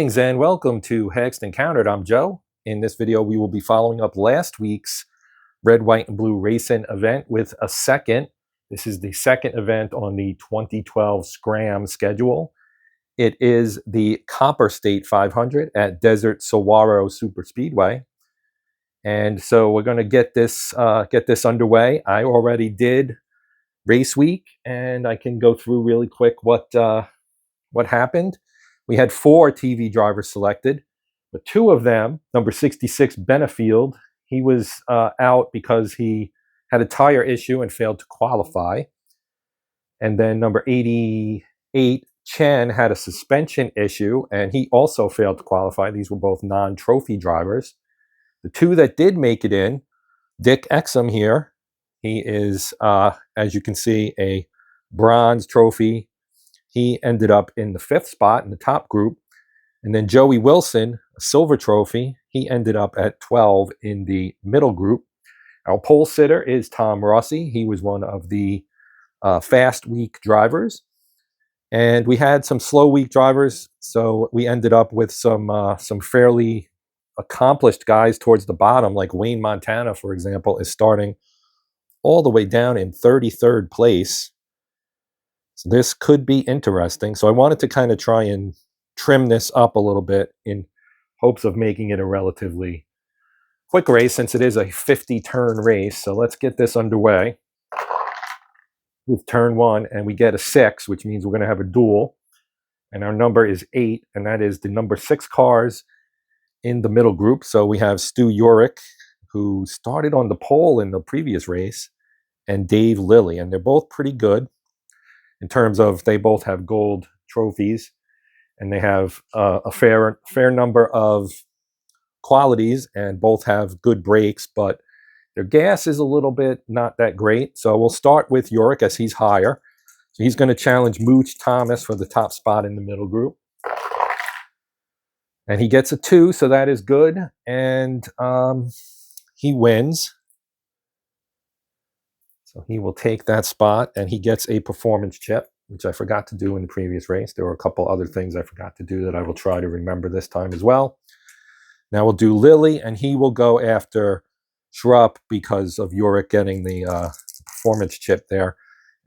Greetings and welcome to Hexed Encountered. I'm Joe. In this video, we will be following up last week's Red, White, and Blue Racin event with a second. This is the second event on the 2012 SCRAM schedule. It is the Copper State 500 at Desert Saguaro Super Speedway. And so we're going to get this underway. I already did race week, and I can go through really quick what happened. We had 4 TV drivers selected, but 2 of them, number 66 Benefield, he was out because he had a tire issue and failed to qualify. And then number 88 Chen had a suspension issue, and he also failed to qualify. These were both non-trophy drivers. The 2 that did make it in, Dick Exum here, he is, as you can see, a bronze trophy. He ended up in the 5th spot in the top group. And then Joey Wilson, a silver trophy, he ended up at 12 in the middle group. Our pole sitter is Tom Rossi. He was one of the fast week drivers. And we had some slow week drivers, so we ended up with some fairly accomplished guys towards the bottom, like Wayne Montana, for example, is starting all the way down in 33rd place. So this could be interesting. So I wanted to kind of try and trim this up a little bit in hopes of making it a relatively quick race, since it is a 50-turn race. So let's get this underway with turn 1, and we get a 6, which means we're going to have a duel. And our number is 8, and that is the number 6 cars in the middle group. So we have Stu Urick, who started on the pole in the previous race, and Dave Lilly, and they're both pretty good in terms of they both have gold trophies, and they have a fair number of qualities, and both have good brakes, but their gas is a little bit not that great. So we'll start with Urick as he's higher. So he's going to challenge Mooch Thomas for the top spot in the middle group. And he gets a 2, so that is good. And he wins. So he will take that spot, and he gets a performance chip, which I forgot to do in the previous race. There were a couple other things I forgot to do that I will try to remember this time as well. Now we'll do Lilly, and he will go after Schrupp because of Urick getting the performance chip there.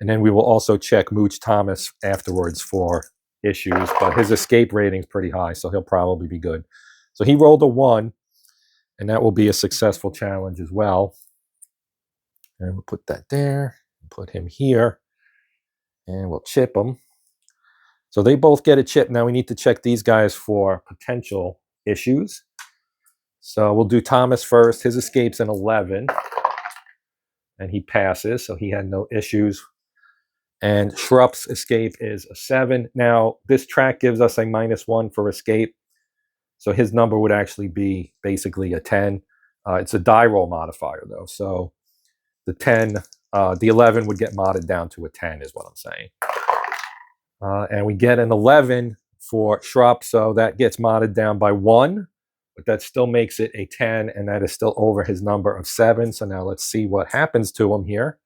And then we will also check Mooch Thomas afterwards for issues, but his escape rating is pretty high, so he'll probably be good. So he rolled a 1, and that will be a successful challenge as well. And we'll put that there, put him here, and we'll chip them. So they both get a chip. Now we need to check these guys for potential issues. So we'll do Thomas first. His escape's an 11, and he passes, so he had no issues. And Schrupp's escape is a 7. Now, this track gives us a -1 for escape, so his number would actually be basically a 10. It's a die roll modifier, though, so the 10, the 11 would get modded down to a 10 is what I'm saying. And we get an 11 for Schrupp, so that gets modded down by 1, but that still makes it a 10, and that is still over his number of 7. So now let's see what happens to him here.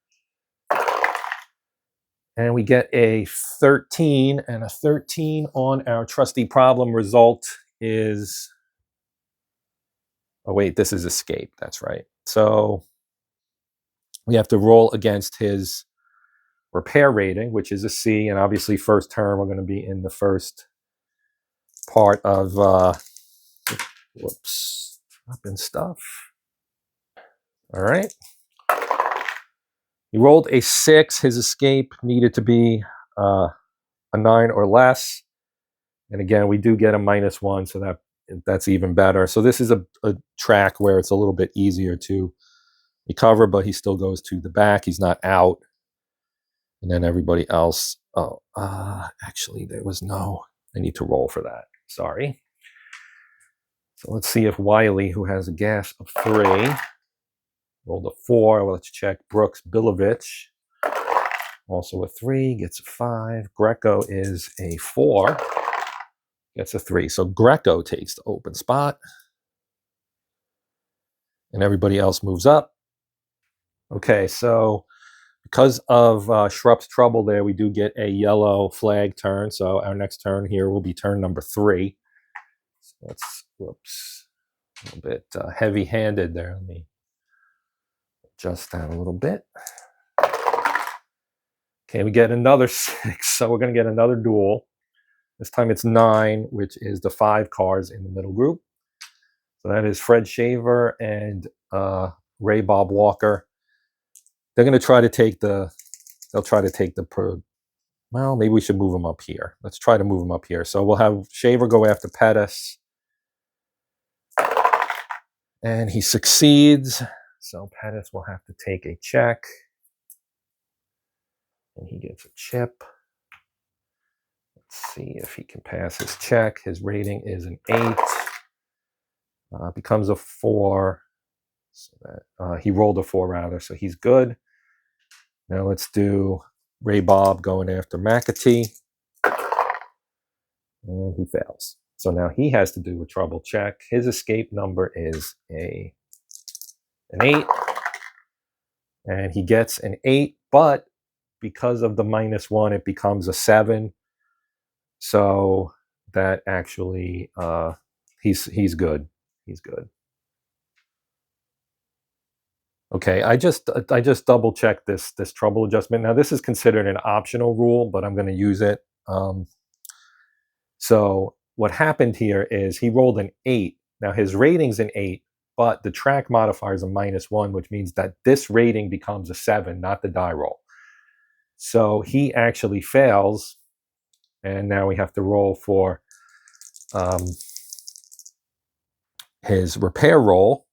And we get a 13, and a 13 on our trusty problem result is, oh wait, this is escape, that's right. So we have to roll against his repair rating, which is a C, and obviously first term, we're going to be in the first part of, whoops, dropping stuff. All right. He rolled a 6. His escape needed to be a 9 or less. And again, we do get a -1, so that's even better. So this is a track where it's a little bit easier to recover, but he still goes to the back. He's not out. And then everybody else, actually, there was no, I need to roll for that. Sorry. So let's see if Wiley, who has a gas of 3, rolled a 4. Well, let's check Brooks Bilovich. Also a 3, gets a 5. Greco is a 4, gets a 3. So Greco takes the open spot. And everybody else moves up. Okay, so because of Schrupp's trouble there, we do get a yellow flag turn. So our next turn here will be turn number 3. Let's, whoops, a little bit heavy-handed there. Let me adjust that a little bit. Okay, we get another 6, so we're going to get another duel. This time it's 9, which is the 5 cards in the middle group. So that is Fred Shaver and Ray Bob Walker. They're going to try to take the, well, maybe we should move them up here. Let's try to move them up here. So we'll have Shaver go after Pettis. And he succeeds. So Pettis will have to take a check. And he gets a chip. Let's see if he can pass his check. His rating is an 8. Becomes a 4. So that he rolled a 4 rather, so he's good. Now let's do Ray Bob going after McAtee. And he fails. So now he has to do a trouble check. His escape number is an 8. And he gets an 8, but because of the -1, it becomes a 7. So that actually, he's good. He's good. Okay, I just double checked this trouble adjustment. Now this is considered an optional rule, but I'm going to use it. So what happened here is he rolled an 8. Now his rating's an 8, but the track modifier is a -1, which means that this rating becomes a 7, not the die roll. So he actually fails, and now we have to roll for his repair roll.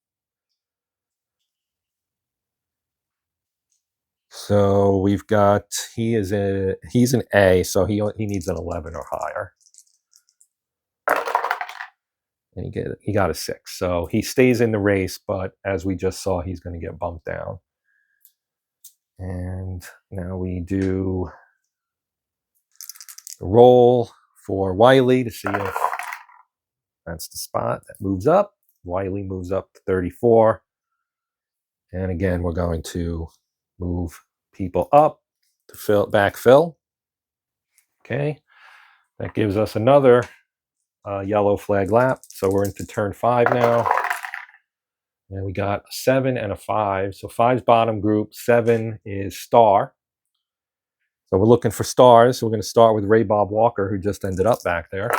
So we've got, he's an A, so he needs an 11 or higher. And he got a 6. So he stays in the race, but as we just saw, he's going to get bumped down. And now we do the roll for Wiley to see if that's the spot that moves up. Wiley moves up to 34. And again, we're going to move people up to backfill. Okay, that gives us another yellow flag lap. So we're into turn 5 now. And we got a 7 and a 5. So 5's bottom group, 7 is star. So we're looking for stars. So we're going to start with Ray Bob Walker, who just ended up back there.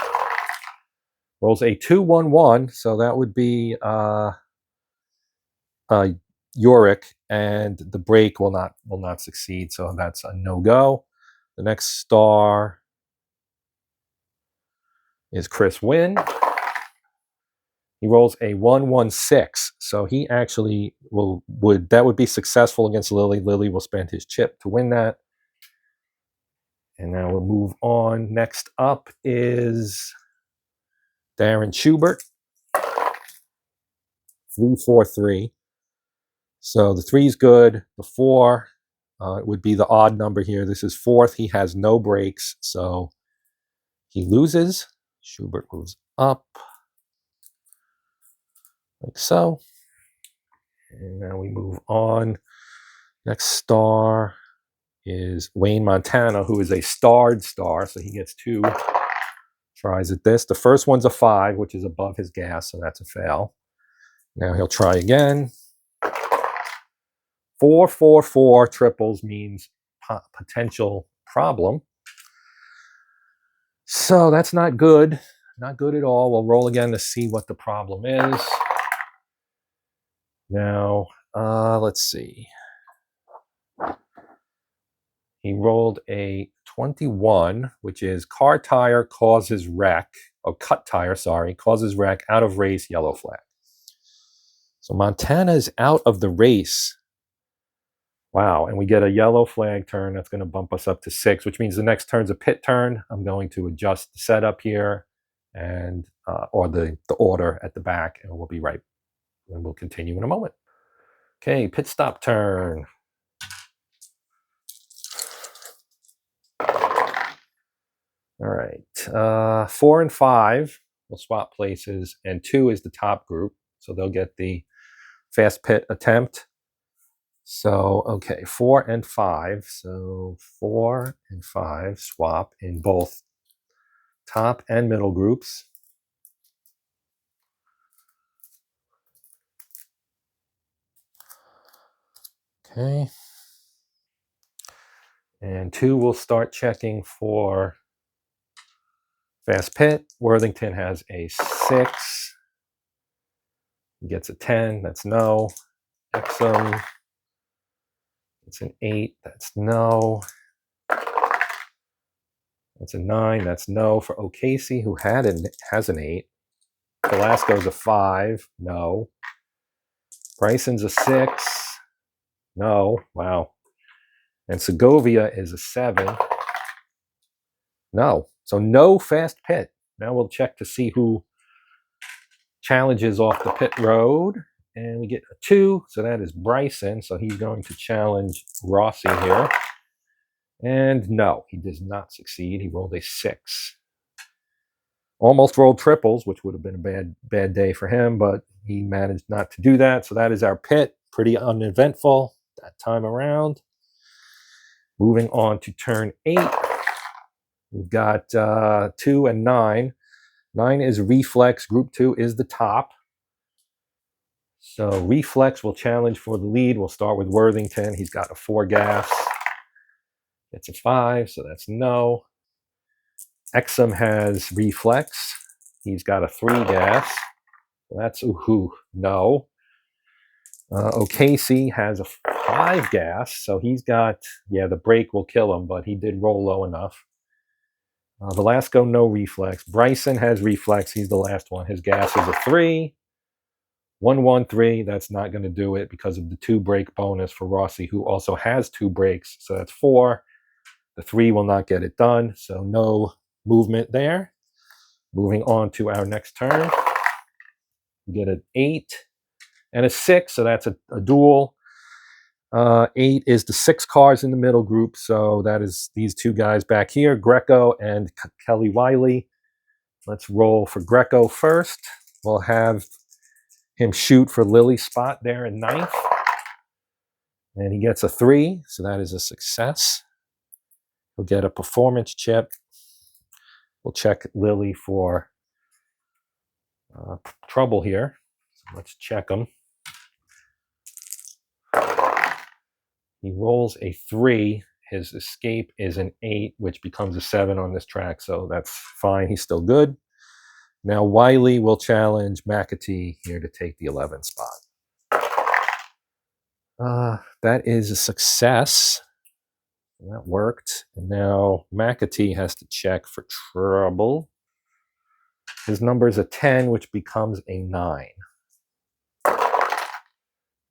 Rolls a 2-1-1. So that would be Yorick, and the break will not succeed. So that's a no-go. The next star is Chris Wynn. He rolls a 1-1-6, so he actually would be successful against Lily. Lily will spend his chip to win that. And now we'll move on. Next up is Darren Schubert. 3-4-3. So the 3 is good. The 4 would be the odd number here. This is 4th. He has no breaks, so he loses. Schubert moves up. Like so. And now we move on. Next star is Wayne Montana, who is a starred star, so he gets 2 tries at this. The first one's a 5, which is above his gas, so that's a fail. Now he'll try again. 4-4-4 triples means potential problem. So that's not good. Not good at all. We'll roll again to see what the problem is. Now, let's see. He rolled a 21, which is car tire causes wreck, or cut tire, sorry, causes wreck, out of race, yellow flag. So Montana is out of the race. Wow, and we get a yellow flag turn. That's going to bump us up to 6, which means the next turn's a pit turn. I'm going to adjust the setup here, and or the order at the back, and we'll be right. And we'll continue in a moment. Okay, pit stop turn. All right, 4 and 5 will swap places, and 2 is the top group, so they'll get the fast pit attempt. So, okay, 4 and 5. So 4 and 5 swap in both top and middle groups. Okay. And 2 will start checking for fast pit. Worthington has a 6. He gets a 10. That's no. Exum. It's an 8. That's no. That's a 9. That's no for O'Casey, who has an 8. Velasco's a 5. No. Bryson's a 6. No. Wow. And Segovia is a 7. No. So no fast pit. Now we'll check to see who challenges off the pit road. And we get a 2. So that is Bryson. So he's going to challenge Rossi here. And no, he does not succeed. He rolled a 6. Almost rolled triples, which would have been a bad day for him, but he managed not to do that. So that is our pit. Pretty uneventful that time around. Moving on to turn 8. We've got 2 and 9. 9 is Reflex. Group 2 is the top. So Reflex will challenge for the lead. We'll start with Worthington. He's got a 4 gas. It's a 5, so that's no. Exum has Reflex. He's got a 3 gas. So that's no. O'Casey has a 5 gas, so he's got, the brake will kill him, but he did roll low enough. Velasco, no Reflex. Bryson has Reflex. He's the last one. His gas is a 3. 113, that's not going to do it because of the 2 brake bonus for Rossi, who also has 2 brakes, so that's 4. The 3 will not get it done, so no movement there. Moving on to our next turn. We get an 8 and a 6, so that's a duel. 8 is the 6 cars in the middle group, so that is these 2 guys back here, Greco and Kelly Wiley. Let's roll for Greco first. We'll have him shoot for Lily's spot there in 9th. And he gets a 3, so that is a success. We'll get a performance chip. We'll check Lily for trouble here. So let's check him. He rolls a 3. His escape is an 8, which becomes a 7 on this track, so that's fine. He's still good. Now Wiley will challenge McAtee here to take the 11th spot. That is a success. That worked. And now McAtee has to check for trouble. His number is a 10, which becomes a 9.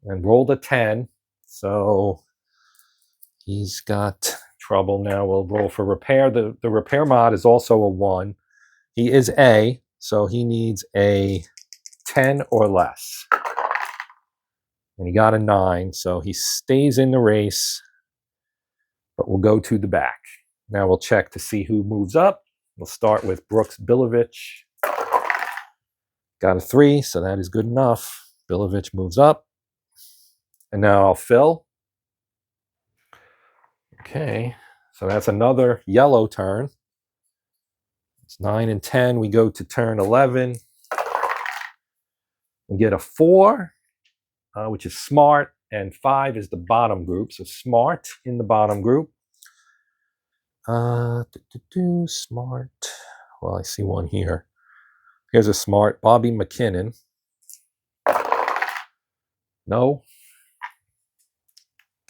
And rolled a 10, so he's got trouble now. We'll roll for repair. The repair mod is also a 1. He is A, so he needs a 10 or less. And he got a 9, so he stays in the race, but we'll go to the back. Now we'll check to see who moves up. We'll start with Brooks Bilovich. Got a 3, so that is good enough. Bilovich moves up. And now I'll fill. Okay, so that's another yellow turn. It's 9 and 10. We go to turn 11. We get a 4, which is Smart, and 5 is the bottom group. So Smart in the bottom group. Smart. Well, I see one here. Here's a Smart. Bobby McKinnon. No.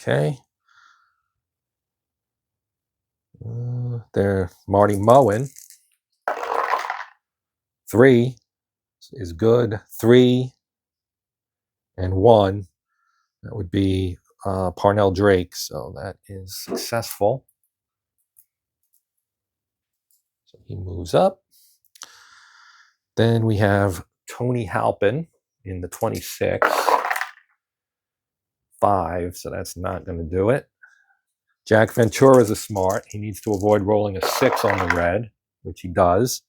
Okay. There, Marty Moen. 3 is good. 3 and 1. That would be Parnell Drake. So that is successful. So he moves up. Then we have Tony Halpin in the 26. 5, so that's not going to do it. Jack Ventura is a Smart. He needs to avoid rolling a 6 on the red, which he does.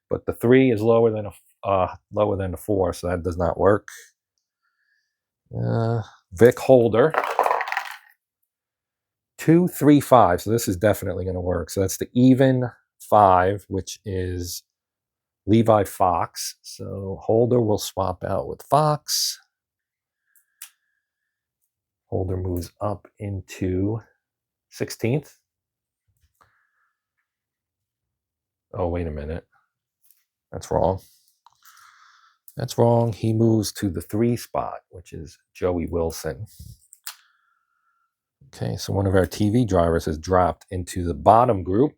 But the 3 is lower than a 4, so that does not work. Vic Holder. 2, 3, 5. So this is definitely going to work. So that's the even 5, which is Levi Fox. So Holder will swap out with Fox. Holder moves up into 16th. Oh, wait a minute. That's wrong. That's wrong. He moves to the 3 spot, which is Joey Wilson. Okay, so one of our TV drivers has dropped into the bottom group.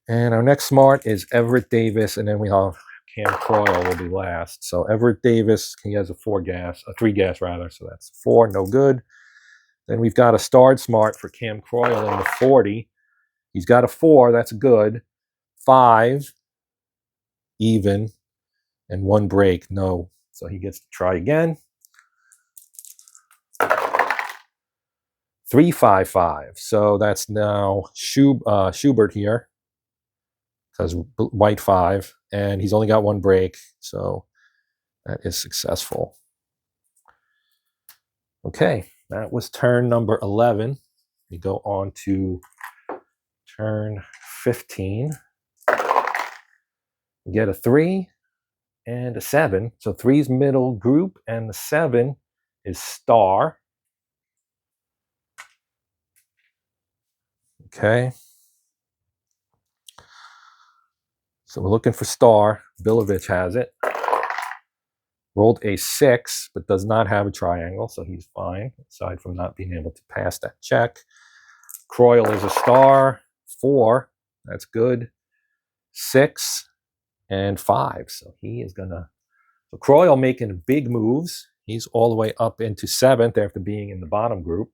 And our next smart is Everett Davis, and then we have Cam Croyle will be last. So Everett Davis, he has a 3 gas rather, so that's 4, no good. Then we've got a starred smart for Cam Croyle in the 40. He's got a 4, that's good. 5, even, and 1 break, no. So he gets to try again. 355. So that's now Schubert here, because white 5, and he's only got 1 break, so that is successful. Okay, that was turn number 11. We go on to turn 15. We get a 3 and a 7. So 3's middle group, and the 7 is star. Okay. So we're looking for star. Bilovich has it. Rolled a 6, but does not have a triangle, so he's fine, aside from not being able to pass that check. Croyle is a star. 4, that's good. 6 and 5, so he is gonna. So Croyle making big moves. He's all the way up into 7th after being in the bottom group.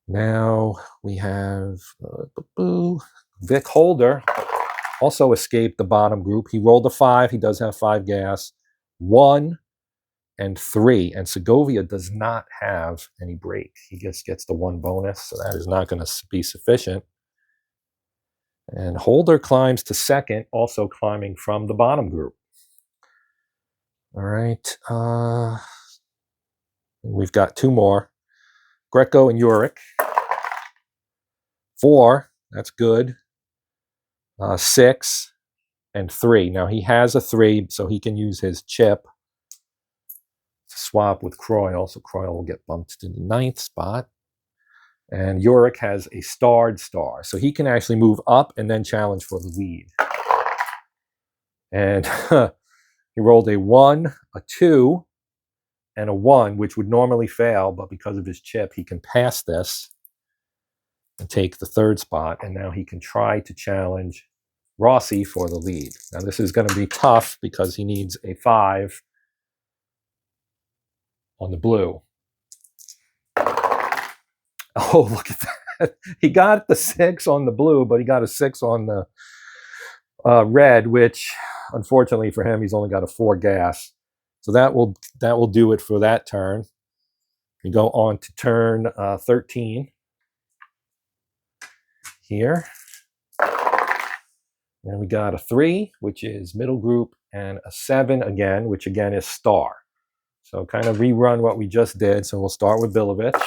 Now we have Vic Holder also escaped the bottom group. He rolled a 5. He does have 5 gas. 1 and 3. And Segovia does not have any break. He just gets the 1 bonus, so that is not going to be sufficient. And Holder climbs to 2nd, also climbing from the bottom group. All right. We've got 2 more. Greco and Uric. 4, that's good. 6 and 3. Now he has a 3, so he can use his chip to swap with Croyle. So Croyle will get bumped to the 9th spot. And Uric has a starred star, so he can actually move up and then challenge for the lead. And he rolled a 1, a 2, and a 1, which would normally fail, but because of his chip, he can pass this and take the 3rd spot, and now he can try to challenge Rossi for the lead. Now this is going to be tough because he needs a 5 on the blue. Oh, look at that. He got the 6 on the blue, but he got a 6 on the red, which unfortunately for him, he's only got a 4 gas. So that will do it for that turn. We go on to turn 13 here. And we got a 3, which is middle group, and a 7 again, which again is star. So kind of rerun what we just did. So we'll start with Bilovich.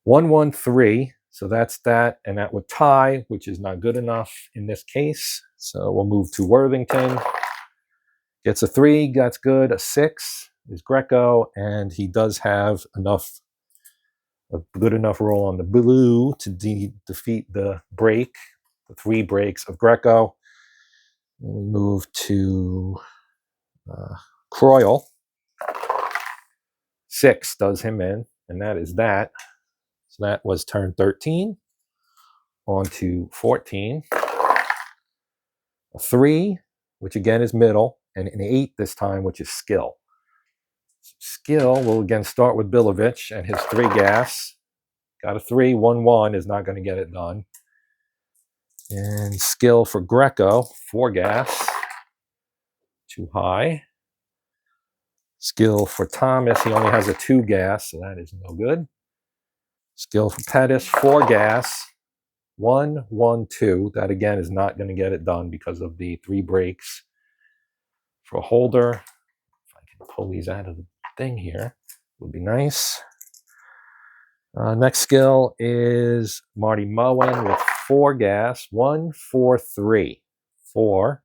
1, 1, 3. So that's that, and that would tie, which is not good enough in this case. So we'll move to Worthington. Gets a 3, that's good. A 6 is Greco, and he does have enough, a good enough roll on the blue to defeat the break, the 3 breaks of Greco. And we move to Croyle. 6 does him in, and that is that. So that was turn 13. On to 14. A 3, which again is middle, and an 8 this time, which is skill. Skill will again start with Bilovich and his 3 gas. Got a 3, 1, 1 is not going to get it done. And skill for Greco, 4 gas. Too high. Skill for Thomas, he only has a 2 gas, so that is no good. Skill for Pettis, 4 gas. 1, 1, 2. That again is not going to get it done because of the 3 breaks. For Holder, if I can pull these out of the thing here, would be nice. Next skill is Marty Moen with 4 gas. 1, 4, 3. 4.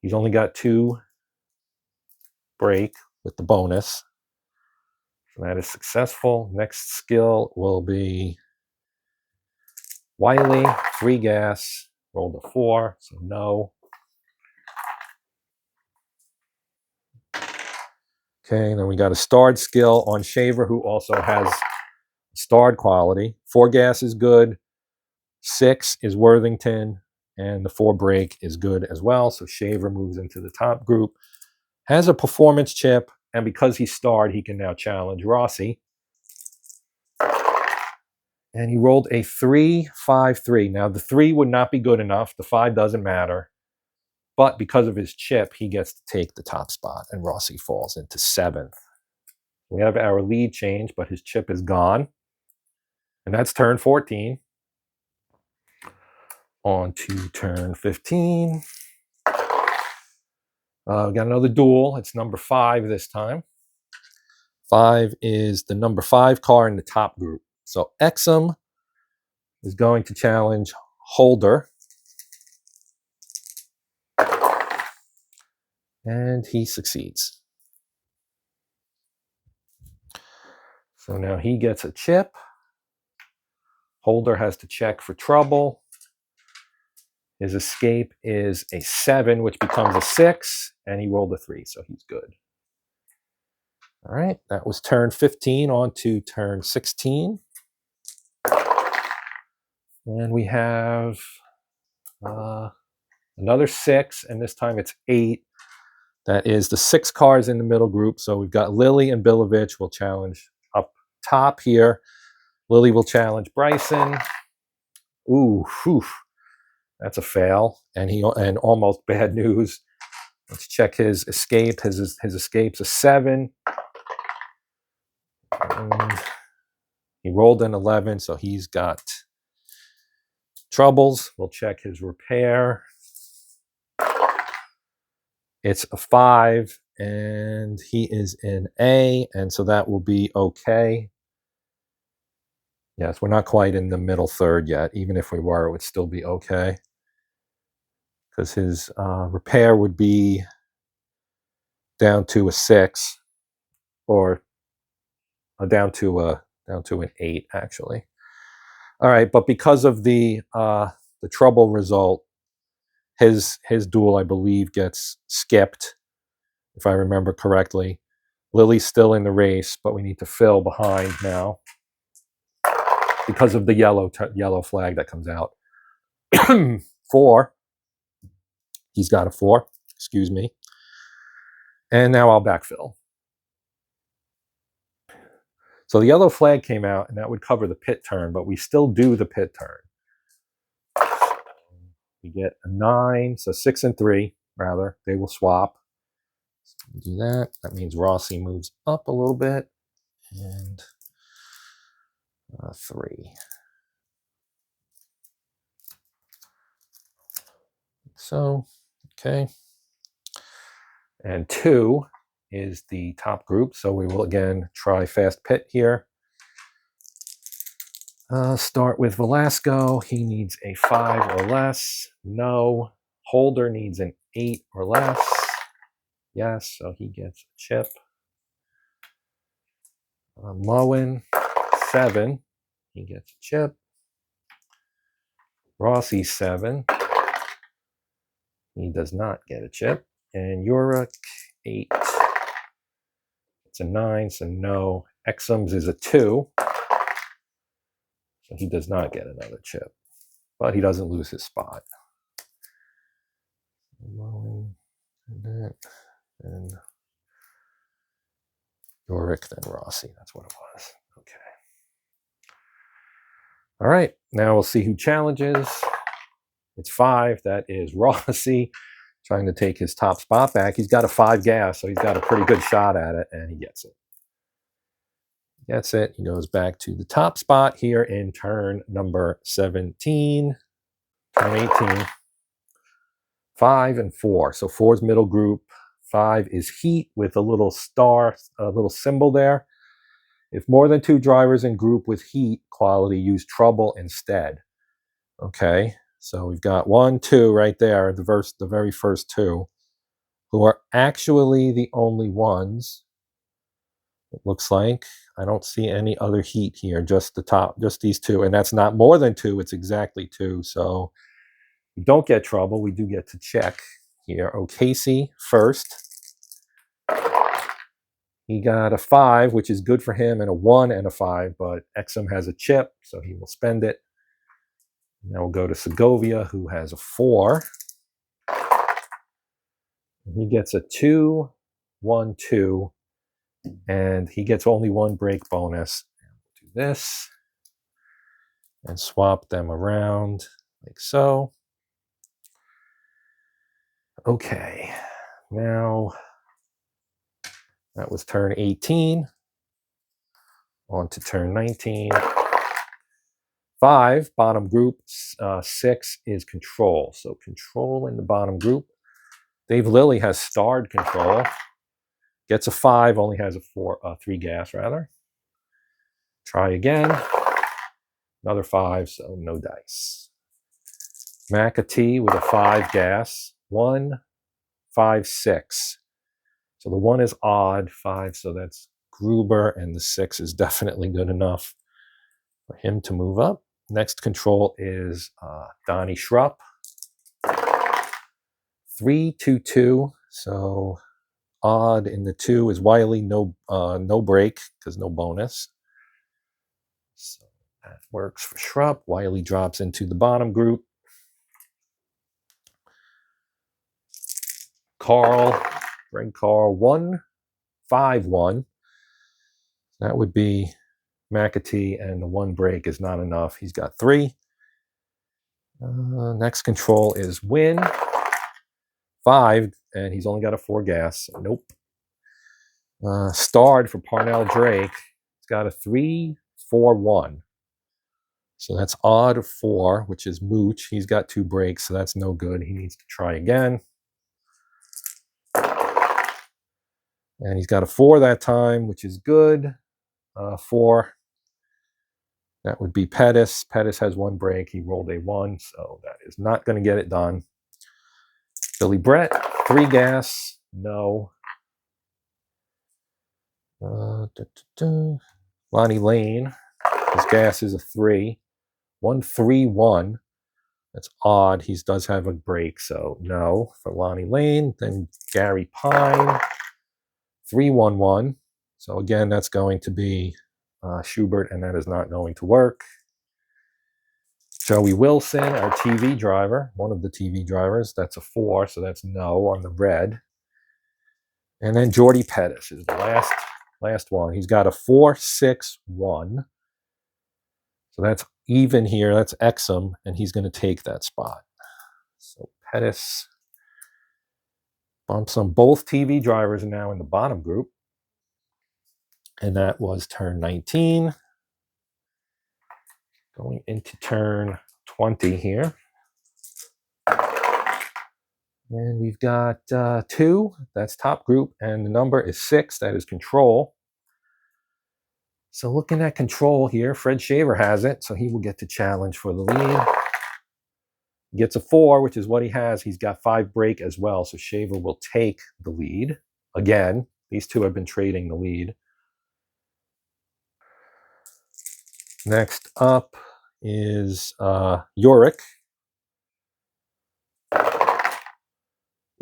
He's only got 2 break. with the bonus. So that is successful. Next skill will be Wiley, free gas, rolled a 4, so no. Okay, then we got a starred skill on Shaver, who also has starred quality. 4 gas is good, 6 is Worthington, and the 4 break is good as well. So Shaver moves into the top group. Has a performance chip, and because he's starred, he can now challenge Rossi. And he rolled a 3, 5, 3. Now, the 3 would not be good enough. The 5 doesn't matter. But because of his chip, he gets to take the top spot, and Rossi falls into 7th. We have our lead change, but his chip is gone. And that's turn 14. On to turn 15. We got another duel. It's number 5 this time. 5 is the number 5 car in the top group. So Exum is going to challenge Holder. And he succeeds. So now he gets a chip. Holder has to check for trouble. His escape is a 7, which becomes a 6, and he rolled a 3, so he's good. All right, that was turn 15. On to turn 16. And we have another 6, and this time it's 8. That is the 6 cars in the middle group. So we've got Lily and Bilovich will challenge up top here. Lily will challenge Bryson. Ooh, whew. That's a fail, and almost bad news. Let's check his escape. His escape's a 7. And he rolled an 11, so he's got troubles. We'll check his repair. It's a 5, and he is in A, and so that will be okay. Yes, we're not quite in the middle third yet. Even if we were, it would still be okay. Because his repair would be down to a 6, or down to an 8, actually. All right, but because of the trouble result, his duel, I believe, gets skipped, if I remember correctly. Lily's still in the race, but we need to fill behind now because of the yellow flag that comes out. 4. He's got a 4. Excuse me. And now I'll backfill. So the yellow flag came out, and that would cover the pit turn, but we still do the pit turn. We get a 9, so 6 and 3, rather. They will swap. So do that. That means Rossi moves up a little bit. And 3. So, okay. And 2 is the top group, so we will again try fast pit here. Start with Velasco. He needs a 5 or less. No. Holder needs an 8 or less. Yes, so he gets a chip. Moen, 7. He gets a chip. Rossi, 7. He does not get a chip. And Uruk, 8. It's a 9, so no. Exums is a 2. So he does not get another chip. But he doesn't lose his spot. And Uruk, then Rossi. That's what it was. Okay. All right. Now we'll see who challenges. It's 5. That is Rossi, trying to take his top spot back. He's got a 5 gas, so he's got a pretty good shot at it, and he gets it. Gets it. He goes back to the top spot here in turn number 17. Turn 18. 5 and 4. So 4 is middle group. 5 is heat with a little star, a little symbol there. If more than 2 drivers in group with heat quality use trouble instead. Okay, so we've got 1, 2 right there, the very first 2, who are actually the only ones It looks like I don't see any other heat here, just the top, just these two, and that's not more than 2, it's exactly 2. So we don't get trouble, we do get to check here. O'Casey first. He got a 5, which is good for him, and a 1 and a 5, but Exum has a chip, so he will spend it. Now we'll go to Segovia, who has a 4. He gets a 2, 1, 2, and he gets only 1 break bonus. We'll do this and swap them around like so. Okay, now that was turn 18. On to turn 19. 5, bottom group. 6 is control. So control in the bottom group. Dave Lilly has starred control. Gets a 5, only has a 3 gas rather. Try again. Another 5, so no dice. McAtee with a 5 gas. 1, 5, 6. So the 1 is odd, 5, so that's Gruber, and the 6 is definitely good enough for him to move up. Next control is Donnie Schrupp. 3, 2, 2. So odd in the 2 is Wiley, no break because no bonus. So that works for Schrupp. Wiley drops into the bottom group. Greg Carl, 1, 5, 1. That would be McAtee, and the 1 break is not enough. He's got 3. Next control is Win. 5, and he's only got a 4 gas. So nope. Starred for Parnell Drake. He's got a 3, 4, 1. So that's odd 4, which is Mooch. He's got 2 breaks, so that's no good. He needs to try again. And he's got a 4 that time, which is good. 4. That would be Pettis. Pettis has 1 break. He rolled a 1, so that is not going to get it done. Billy Brett, 3 gas. No. Lonnie Lane, his gas is a 3. 1, 3, 1. That's odd. He does have a break, so no for Lonnie Lane. Then Gary Pine, 3, 1, 1. So again, that's going to be Schubert, and that is not going to work. Joey Wilson, our TV driver, one of the TV drivers, that's a 4, so that's no on the red. And then Jordy Pettis is the last one. He's got a 4, 6, 1. So that's even here. That's Exum, and he's going to take that spot. So Pettis bumps on both TV drivers, and now in the bottom group. And that was turn 19. Going into turn 20 here. And we've got 2. That's top group, and the number is 6. That is control. So looking at control here, Fred Shaver has it, so he will get to challenge for the lead. He gets a 4, which is what he has. He's got 5 break as well, so Shaver will take the lead. Again, these two have been trading the lead. Next up is Yorick.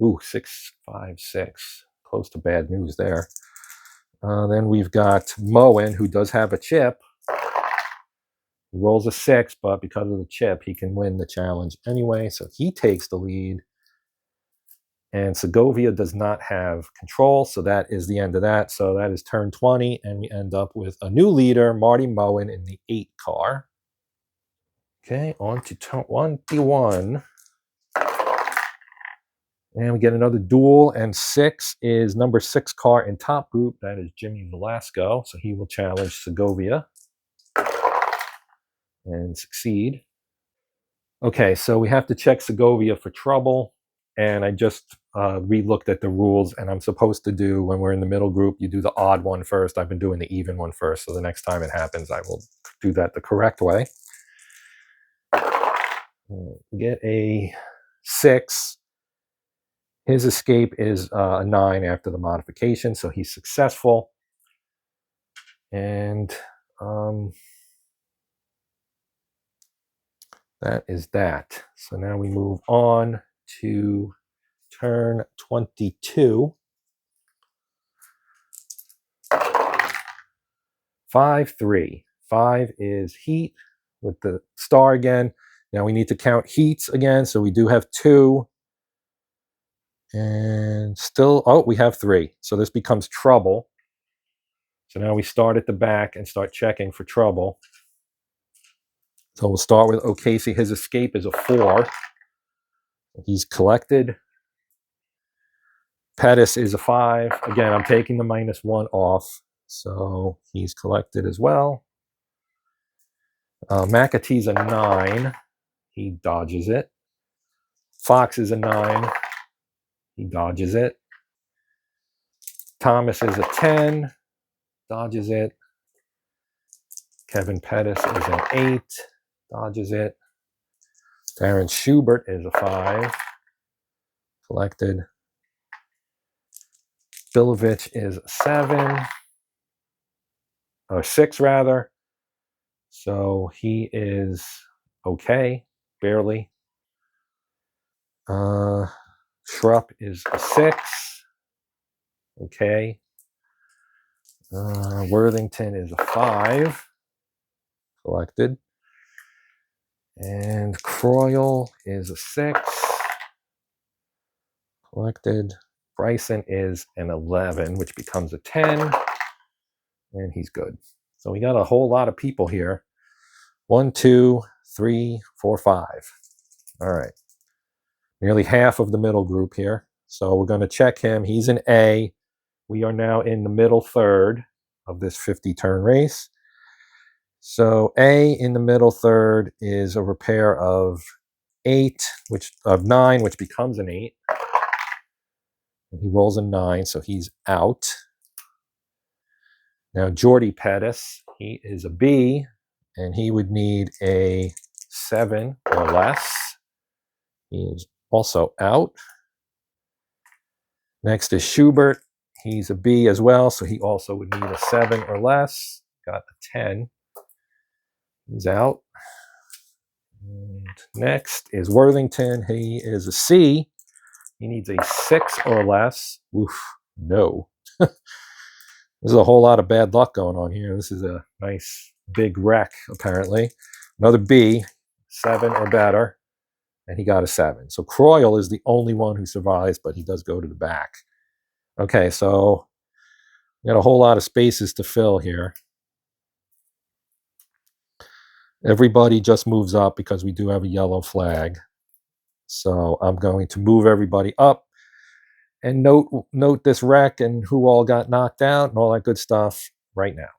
Ooh, 6, 5, 6. Close to bad news there. Then we've got Moen, who does have a chip. He rolls a 6, but because of the chip, he can win the challenge anyway, so he takes the lead. And Segovia does not have control, so that is the end of that. So that is turn 20, and we end up with a new leader, Marty Moen, in the 8 car. Okay, on to turn 21. And we get another duel, and 6 is number 6 car in top group. That is Jimmy Velasco, so he will challenge Segovia and succeed. Okay, so we have to check Segovia for trouble, and I just re-looked at the rules, and I'm supposed to do, when we're in the middle group, you do the odd one first. I've been doing the even one first, so the next time it happens, I will do that the correct way. Get a 6. His escape is a 9 after the modification, so he's successful. And that is that. So now we move on to turn 22. 5-3. 5 is heat with the star again. Now we need to count heats again. So we do have 2. And still, oh, we have 3. So this becomes trouble. So now we start at the back and start checking for trouble. So we'll start with O'Casey. His escape is a 4. He's collected. Pettis is a 5. Again, I'm taking the -1 off. So he's collected as well. McAtee's a 9. He dodges it. Fox is a 9. He dodges it. Thomas is a 10. Dodges it. Kevin Pettis is an 8. Dodges it. Darren Schubert is a 5. Collected. Bilovich is a 7. Or 6 rather. So he is okay. Barely. Schrupp is a 6. Okay. Worthington is a 5. Collected. And Croyle is a 6. Collected. Bryson is an 11, which becomes a 10. And he's good. So we got a whole lot of people here. 1, 2, 3, 4, 5. All right. Nearly half of the middle group here. So we're going to check him. He's an A. We are now in the middle third of this 50-turn race. So A in the middle third is a repair of 9, which becomes an 8. And he rolls a 9, so he's out. Now Jordy Pettis, he is a B, and he would need a 7 or less. He is also out. Next is Schubert. He's a B as well, so he also would need a 7 or less. Got a 10. He's out. And next is Worthington. He is a C. He needs a 6 or less. Oof, no. There's a whole lot of bad luck going on here. This is a nice big wreck, apparently. Another B, 7 or better, and he got a 7. So Croyle is the only one who survives, but he does go to the back. Okay, so we got a whole lot of spaces to fill here. Everybody just moves up because we do have a yellow flag. So I'm going to move everybody up and note this wreck and who all got knocked out and all that good stuff right now.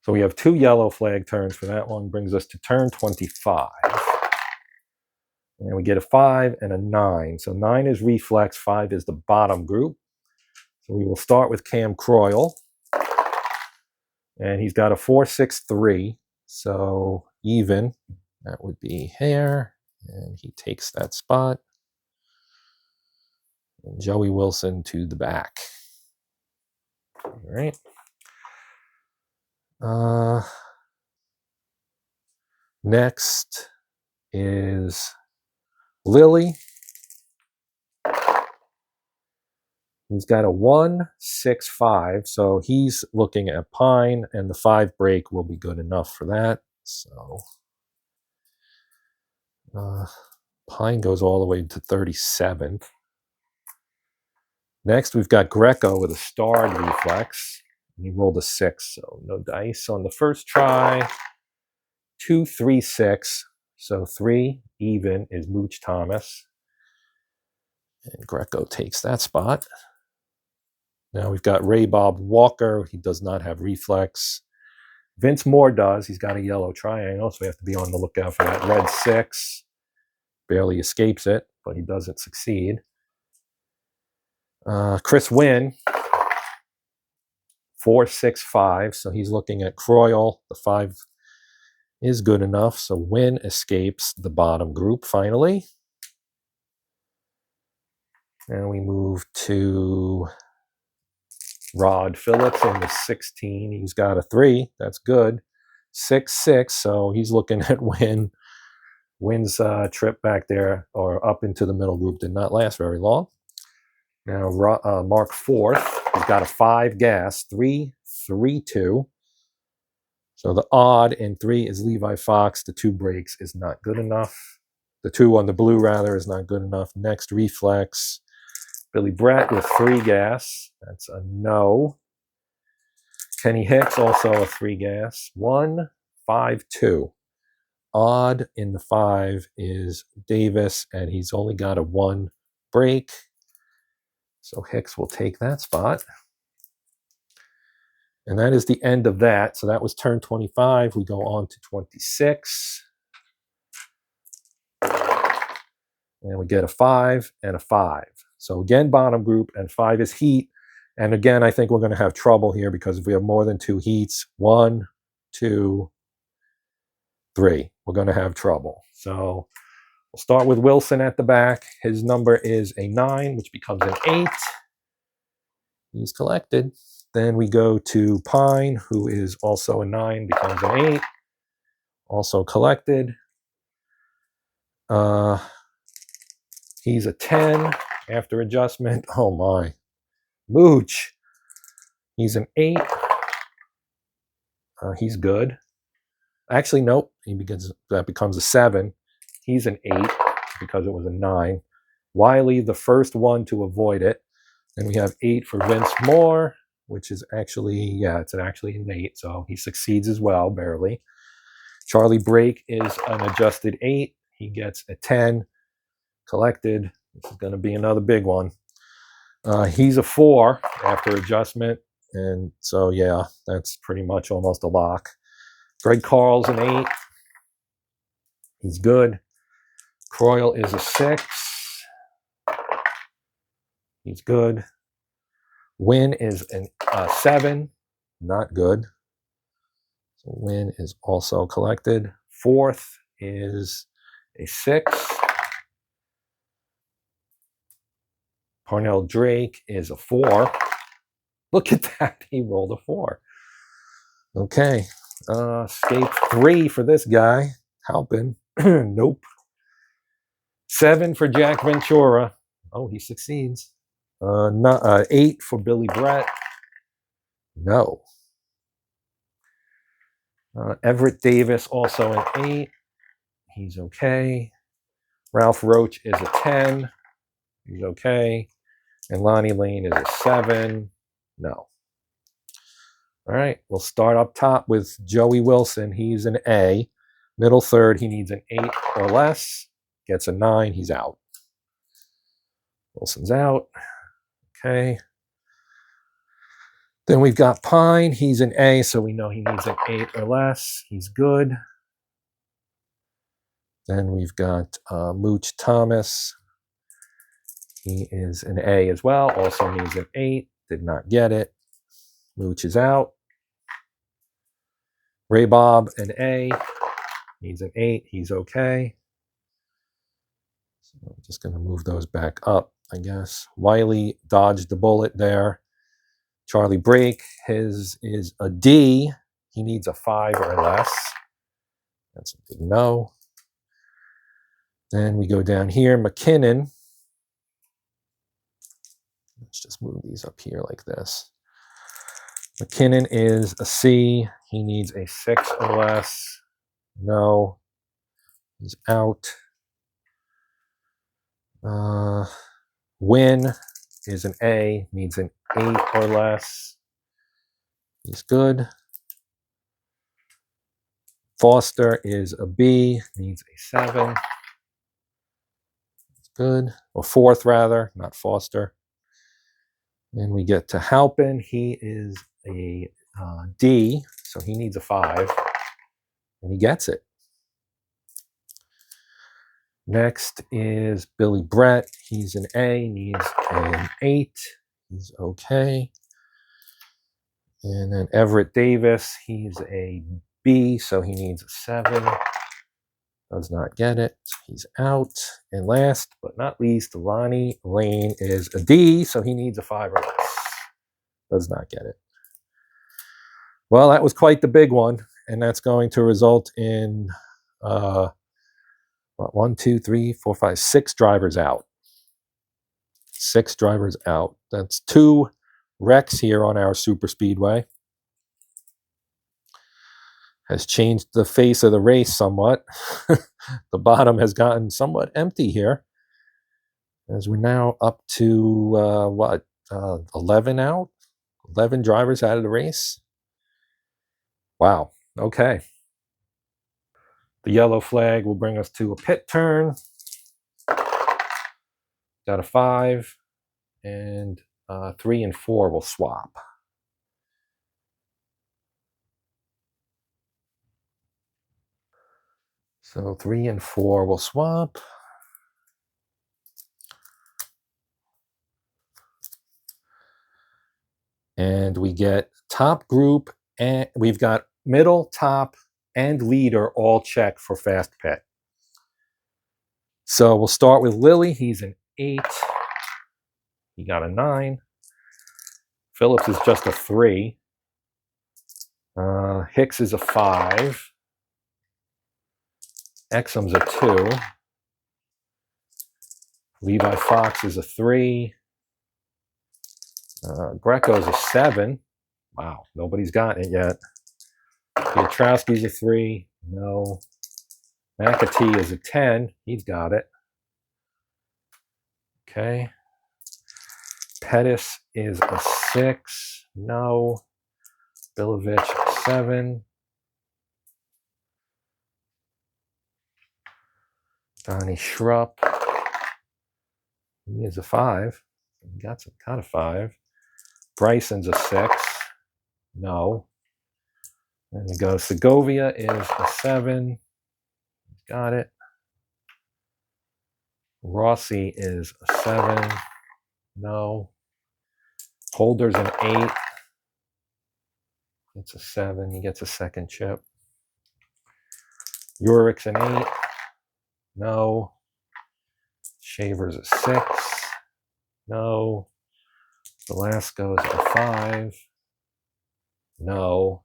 So we have 2 yellow flag turns for that one. Brings us to turn 25. And we get a 5 and a 9. So 9 is reflex, 5 is the bottom group. So we will start with Cam Croyle. And he's got a 4-6-3. So even, that would be here. And he takes that spot. And Joey Wilson to the back. All right. Next is Lily. He's got a 1-6-5, so he's looking at Pine, and the 5 break will be good enough for that. So Pine goes all the way to 37th. Next, we've got Greco with a starred reflex. He rolled a 6, so no dice on the first try. 2, 3, 6. So 3 even is Mooch Thomas. And Greco takes that spot. Now we've got Ray Bob Walker. He does not have reflex. Vince Moore does. He's got a yellow triangle, so we have to be on the lookout for that red 6. Barely escapes it, but he doesn't succeed. Chris Wynn, 4-6-5. So he's looking at Croyle. The 5 is good enough. So Wynn escapes the bottom group finally. And we move to Rod Phillips in the 16. He's got a 3. That's good. 6-6. So he's looking at Wynn's trip back there or up into the middle group did not last very long. Now Mark 4th. He's got a 5 gas. 3-3-2. So the odd in 3 is Levi Fox. The 2 breaks is not good enough. The 2 on the blue, rather, is not good enough. Next, reflex. Billy Brett with 3 gas. That's a no. Kenny Hicks, also a 3 gas. 1-5-2. Odd in the 5 is Davis, and he's only got a 1 break. So Hicks will take that spot. And that is the end of that. So that was turn 25. We go on to 26. And we get a 5 and a 5. So again, bottom group, and 5 is heat. And again, I think we're going to have trouble here because if we have more than 2 heats, 1, 2, 3, we're going to have trouble. So we'll start with Wilson at the back. His number is a 9, which becomes an 8. He's collected. Then we go to Pine, who is also a 9, becomes an 8. Also collected. He's a 10 after adjustment. Oh my. Mooch. He's an 8. He's good. Actually, nope. That becomes a 7. He's an 8 because it was a 9. Wiley, the first one to avoid it. Then we have 8 for Vince Moore, which is actually, yeah, it's actually an 8, so he succeeds as well, barely. Charlie Brake is an adjusted 8. He gets a 10. Collected. This is going to be another big one. He's a 4 after adjustment, and so, yeah, that's pretty much almost a lock. Greg Carl's an 8. He's good. Croyle is a 6. He's good. Wynn is a 7. Not good. So Wynn is also collected. 4th is a 6. Parnell Drake is a 4. Look at that. He rolled a 4. Okay. Escape 3 for this guy. Halpin. Nope. 7 for Jack Ventura. Oh, he succeeds. 8 for Billy Brett. No. Everett Davis, also an 8. He's okay. Ralph Roach is a 10. He's okay. And Lonnie Lane is a 7. No. All right, we'll start up top with Joey Wilson. He's an A. Middle third, he needs an 8 or less. Gets a 9, he's out. Wilson's out. Okay. Then we've got Pine. He's an A, so we know he needs an 8 or less. He's good. Then we've got Mooch Thomas. He is an A as well. Also needs an 8. Did not get it. Mooch is out. Ray Bob, an A. Needs an 8. He's okay. So I'm just going to move those back up, I guess. Wiley dodged the bullet there. Charlie Brake, his is a D. He needs a 5 or less. That's a big no. Then we go down here. McKinnon. Let's just move these up here like this. McKinnon is a C. He needs a 6 or less. No. He's out. Wynn is an A. Needs an 8 or less. He's good. Foster is a B. Needs a 7. He's good. Or 4th, rather. Not Foster. Then we get to Halpin. He is a D, so he needs a 5, and he gets it. Next is Billy Brett. He's an A, needs an 8. He's okay. And then Everett Davis, he's a B, so he needs a 7. Does not get it. He's out. And last but not least, Lonnie Lane is a D, so he needs a 5 or less. Does not get it. Well, that was quite the big one, and that's going to result in 1, 2, 3, 4, 5, 6 drivers out. 6 drivers out. That's 2 wrecks here on our super speedway. Has changed the face of the race somewhat. The bottom has gotten somewhat empty here, as we're now up to 11 out, 11 drivers out of the race. Wow. Okay. The yellow flag will bring us to a pit turn. Got a 5, and 3 and 4 will swap. So 3 and 4 will swap. And we get top group, and we've got middle, top, and leader all checked for fast pit. So we'll start with Lily. He's an 8. He got a 9. Phillips is just a 3. Hicks is a 5. Exum's a 2. Levi Fox is a 3. Greco's a 7. Wow, nobody's gotten it yet. Piotrowski's a 3. No. McAtee is a 10. He's got it. Okay. Pettis is a 6. No. Bilovich, 7. Donnie Schrupp. He is a 5. He got some kind of 5. Bryson's a 6. No. Then we go. Segovia is a 7. He's got it. Rossi is a 7. No. Holder's an 8. It's a 7. He gets a second chip. Urick's an 8. No. Shaver's a 6. No. Velasco's a 5. No.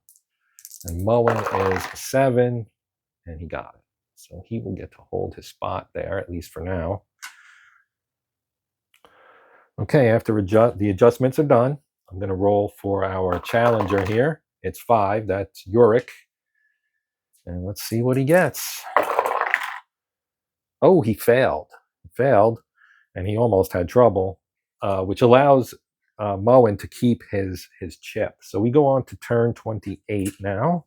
And Moen is a 7. And he got it. So he will get to hold his spot there, at least for now. Okay, after the adjustments are done, I'm going to roll for our challenger here. It's 5. That's Urick. And let's see what he gets. Oh, he failed. He failed, and he almost had trouble, which allows Moen to keep his chip. So we go on to turn 28 now.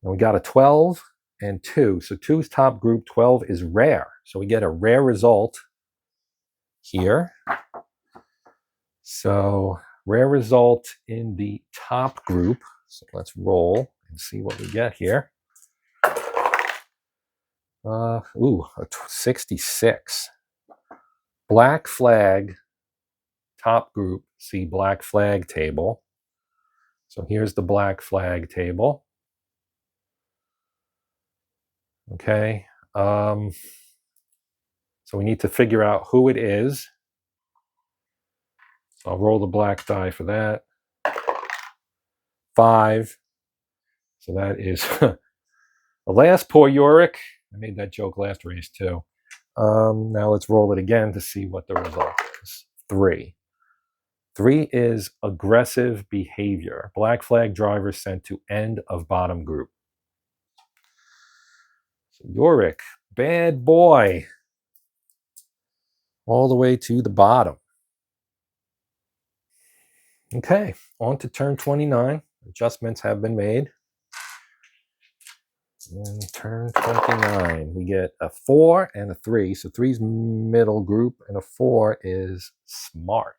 And we got a 12 and 2. So 2 is top group, 12 is rare. So we get a rare result here. So rare result in the top group. So let's roll and see what we get here. A 66. Black flag, top group. See black flag table. So here's the black flag table. Okay. So we need to figure out who it is. So I'll roll the black die for that. 5. So that is alas, poor Urick. I made that joke last race too. Now let's roll it again to see what the result is. 3. 3 is aggressive behavior. Black flag driver sent to end of bottom group. So Urick, bad boy. All the way to the bottom. Okay, on to turn 29. Adjustments have been made. And turn 29, we get a 4 and a 3. So 3's middle group, and a 4 is smart.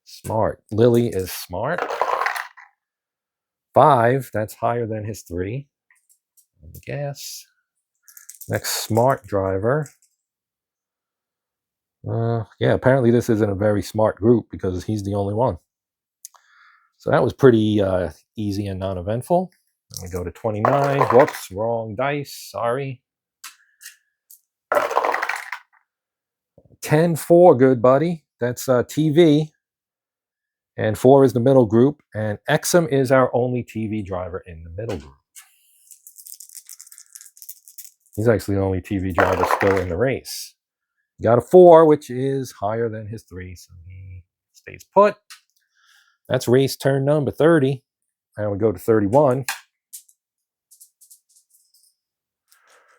Smart. Lily is smart. 5, that's higher than his 3. I guess. Next, smart driver. Yeah, apparently this isn't a very smart group because he's the only one. So that was pretty easy and non-eventful. We go to 29. Whoops, wrong dice. Sorry. 10-4, good buddy. That's TV. And 4 is the middle group. And Exum is our only TV driver in the middle group. He's actually the only TV driver still in the race. Got a 4, which is higher than his 3, so he stays put. That's race turn number 30. Now we go to 31.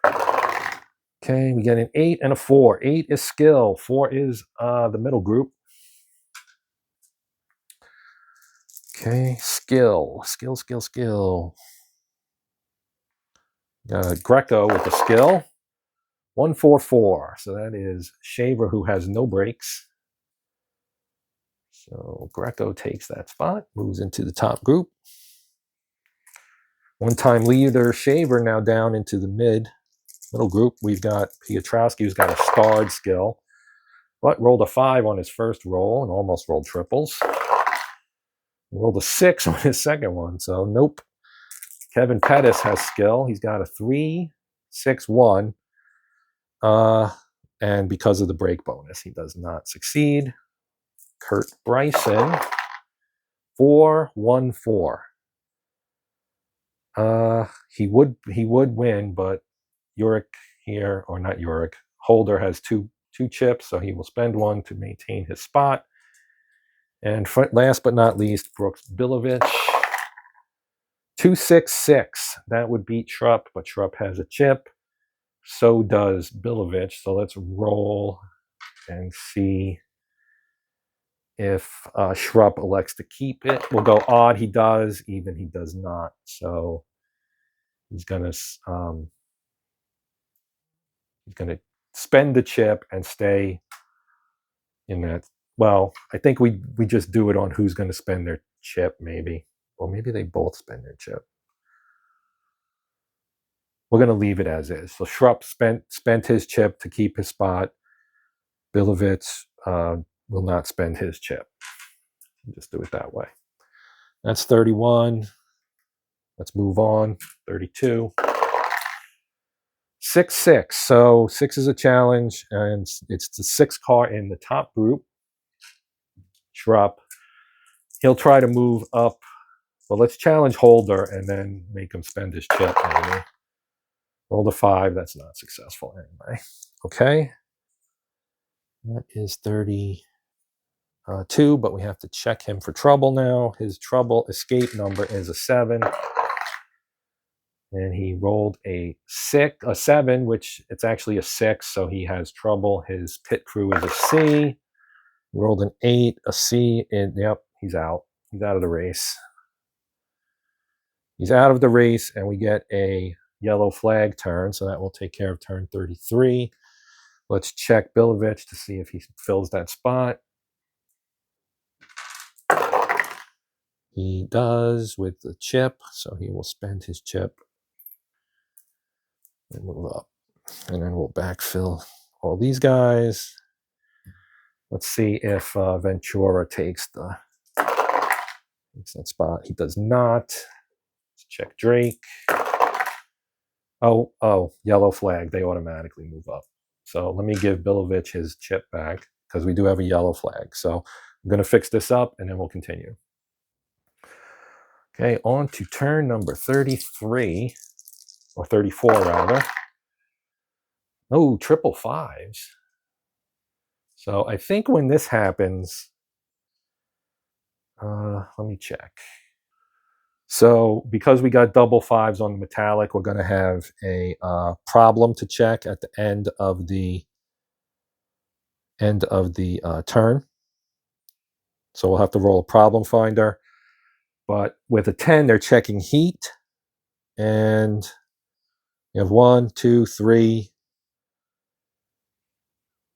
Okay, we get an 8 and a 4. 8 is skill. 4 is the middle group. Okay, skill. Skill. Got a Greco with a skill. 144. So that is Shaver, who has no brakes. So Greco takes that spot, moves into the top group. One-time leader Shaver now down into the middle group. We've got Piotrowski, who's got a starred skill, but rolled a 5 on his first roll and almost rolled triples. Rolled a 6 on his second one, so nope. Kevin Pettis has skill. He's got a 3, 6, 1. And because of the break bonus, he does not succeed. Kurt Bryson, 4, 1, 4. He would win, but Uric here, or not Uric, Holder has two chips, so he will spend 1 to maintain his spot. And last but not least, Brooks Bilovich, 2, 6, 6. That would beat Schrupp, but Schrupp has a chip. So does Bilovich. So let's roll and see if Schrupp elects to keep it. We'll go odd, he does. Even, he does not. So he's gonna spend the chip and stay in that. Well, I think we just do it on who's going to spend their chip, maybe. Or maybe they both spend their chip. We're going to leave it as is. So Schrupp spent his chip to keep his spot. Bilovich will not spend his chip. Just do it that way. That's 31. Let's move on. 32. 6, 6. So 6 is a challenge, and it's the 6th car in the top group. Schrupp. He'll try to move up. Well, let's challenge Holder and then make him spend his chip, maybe. Roll the 5. That's not successful anyway. Okay. That is 32, but we have to check him for trouble now. His trouble escape number is a 7. And he rolled a 7, which it's actually a 6, so he has trouble. His pit crew is a C. Rolled an 8, a C, and yep, he's out. He's out of the race. He's out of the race, and we get a yellow flag turn, so that will take care of turn 33. Let's check Bilovich to see if he fills that spot. He does with the chip, so he will spend his chip and move up. And then we'll backfill all these guys. Let's see if Ventura takes that spot. He does not. Let's check Drake. Oh, yellow flag. They automatically move up. So let me give Bilovich his chip back because we do have a yellow flag. So I'm going to fix this up and then we'll continue. Okay, on to turn number 33, or 34 rather. Oh, triple 5s. So I think when this happens, let me check. So because we got double 5s on the metallic, we're going to have a problem to check at the end of the turn. So we'll have to roll a problem finder. But with a 10, they're checking heat. And you have 1, 2, 3.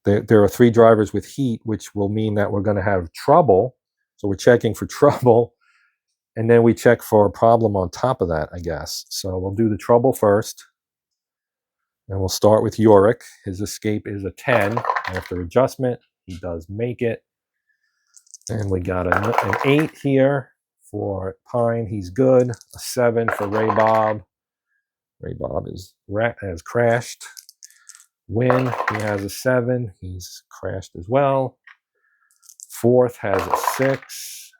There are 3 drivers with heat, which will mean that we're going to have trouble. So we're checking for trouble. And then we check for a problem on top of that, I guess. So we'll do the trouble first. And we'll start with Uric. His escape is a 10. After adjustment, he does make it. And we got an 8 here for Pine. He's good. A 7 for Ray Bob. Ray Bob has crashed. Win, he has a 7. He's crashed as well. fourth has a 6.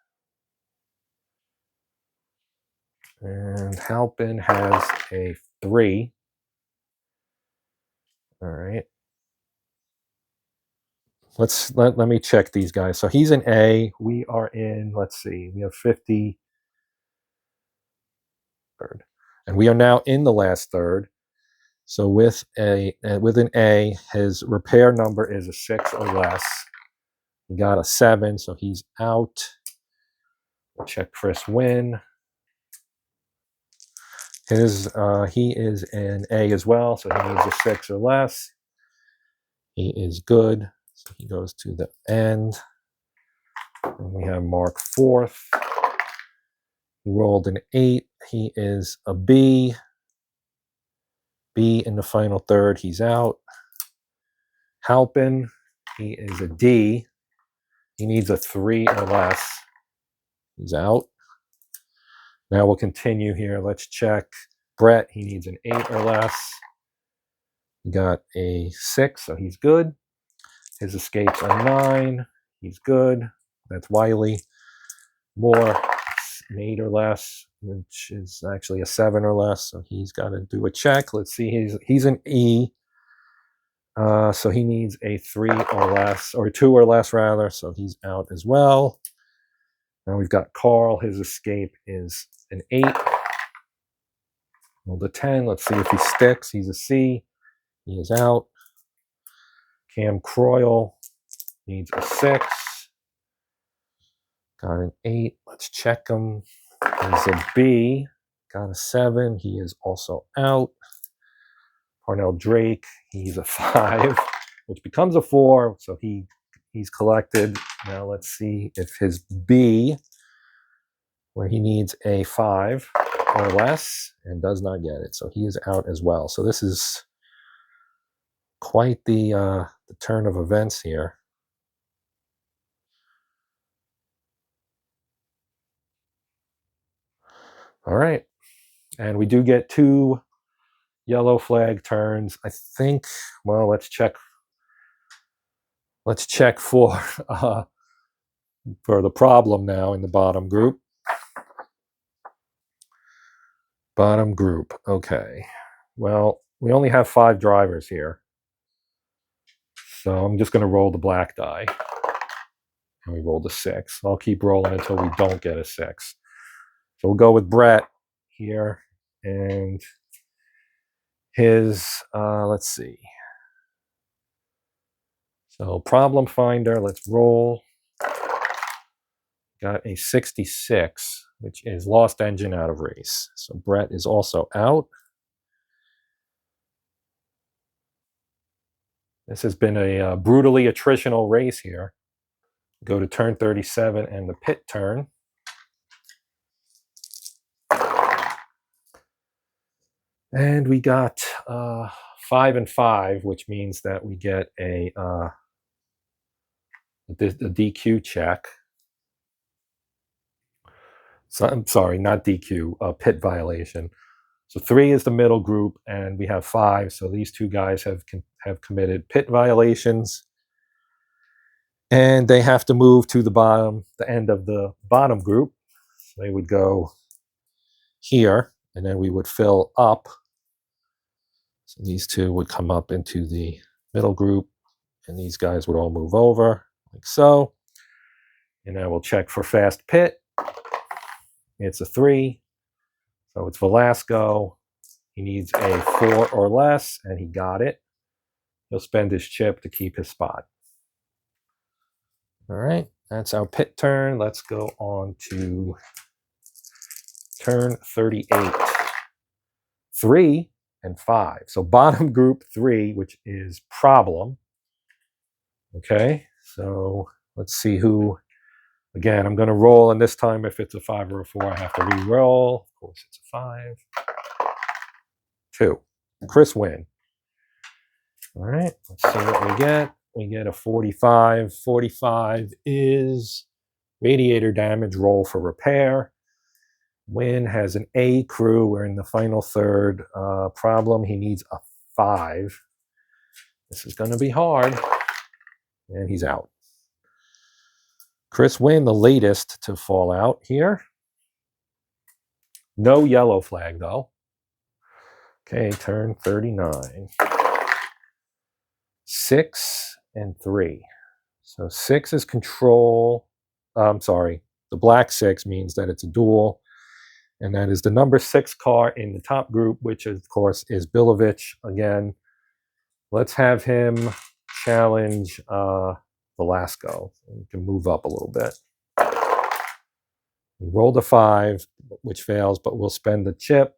And Halpin has a 3. All right. Let me check these guys. So he's in A. We are in, let's see, we have 50 third. And we are now in the last third. So with an A, his repair number is a 6 or less. He got a 7, so he's out. We'll check Chris Wynn. He is an A as well, so he needs a 6 or less. He is good, so he goes to the end. And we have Mark 4th. He rolled an 8. He is a B. B in the final third. He's out. Halpin, he is a D. He needs a 3 or less. He's out. Now we'll continue here. Let's check Brett. He needs an 8 or less. He got a 6, so he's good. His escape's a 9. He's good. That's Wiley. Moore, an 8 or less, which is actually a 7 or less. So he's got to do a check. Let's see. He's an E. So he needs a 3 or less, or 2 or less rather. So he's out as well. Now we've got Carl. His escape is an 8. Roll the 10. Let's see if he sticks. He's a C. He is out. Cam Croyle needs a 6. Got an 8. Let's check him. He's a B. Got a 7. He is also out. Parnell Drake, he's a 5, which becomes a 4. So he's collected. Now let's see if his B, where he needs a 5 or less, and does not get it. So he is out as well. So this is quite the turn of events here. All right. And we do get 2 yellow flag turns. I think, well, let's check for the problem now in the bottom group. Bottom group. Okay. Well, we only have 5 drivers here. So I'm just going to roll the black die. And we rolled a 6. I'll keep rolling until we don't get a 6. So we'll go with Brett here. And his, let's see. So problem finder, let's roll. Got a 66, which is lost engine out of race. So Brett is also out. This has been a brutally attritional race here. Go to turn 37 and the pit turn. And we got 5 and 5, which means that we get a DQ check. So, I'm sorry, not DQ, a pit violation. So 3 is the middle group, and we have 5. So these 2 guys have committed pit violations, and they have to move to the end of the bottom group. So they would go here, and then we would fill up. So these 2 would come up into the middle group, and these guys would all move over like so. And I will check for fast pit. It's a 3. So it's Velasco. He needs a 4 or less, and he got it. He'll spend his chip to keep his spot. All right, that's our pit turn. Let's go on to turn 38. 3 and 5. So bottom group 3, which is problem. Okay, so let's see who. Again, I'm going to roll, and this time if it's a 5 or a 4, I have to re-roll. Of course, it's a 5. 2. Chris Wynn. All right, let's see what we get. We get a 45. 45 is radiator damage, roll for repair. Wynn has an A crew. We're in the final third. Problem, he needs a 5. This is going to be hard. And he's out. Chris Wynn, the latest to fall out here. No yellow flag, though. Okay, turn 39. 6 and 3. So 6 is control. I'm sorry. The black 6 means that it's a duel. And that is the number 6 car in the top group, which of course is Bilovich again. Let's have him challenge Velasco. We can move up a little bit. He rolled a 5, which fails, but we'll spend the chip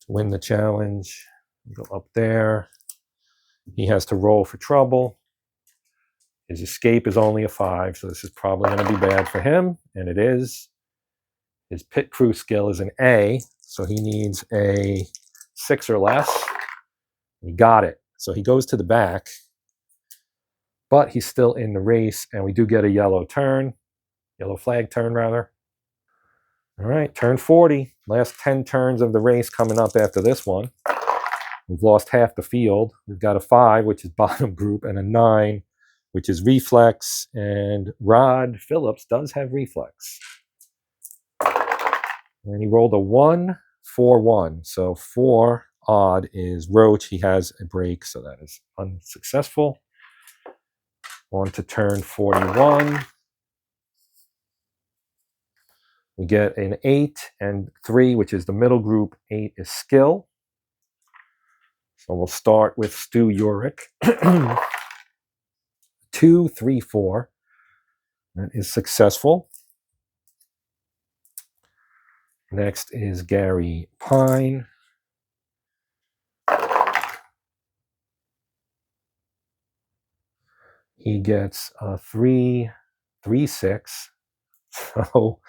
to win the challenge. Go up there. He has to roll for trouble. His escape is only a 5, so this is probably going to be bad for him, and it is. His pit crew skill is an A, so he needs a 6 or less. He got it. So he goes to the back, but he's still in the race, and we do get a yellow turn. Yellow flag turn, rather. All right, turn 40. Last 10 turns of the race coming up after this one. We've lost half the field. We've got a 5, which is bottom group, and a 9, which is reflex. And Rod Phillips does have reflex. And he rolled a 1, 4, 1. So 4 odd is Roach. He has a break, so that is unsuccessful. On to turn 41. We get an 8 and 3, which is the middle group. 8 is skill. So we'll start with Stu Urick. 2, 3, 4. That is successful. Next is Gary Pine. He gets a 3, 3, 6. So,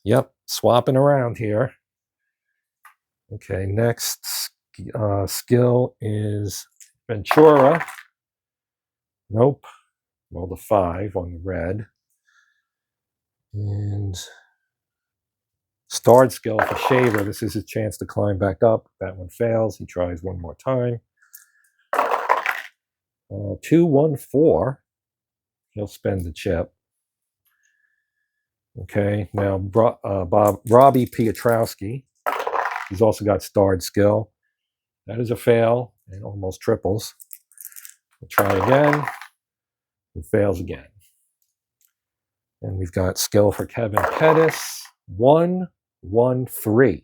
yep, swapping around here. Okay, next skill is Ventura. Nope. Rolled a 5 on the red. And starred skill for Shaver. This is his chance to climb back up. That one fails. He tries one more time. 2, 1, 4. He'll spend the chip. Okay, now Robbie Piotrowski. He's also got starred skill. That is a fail and almost triples. We'll try again. He fails again. And we've got skill for Kevin Pettis. 1, 1, 3.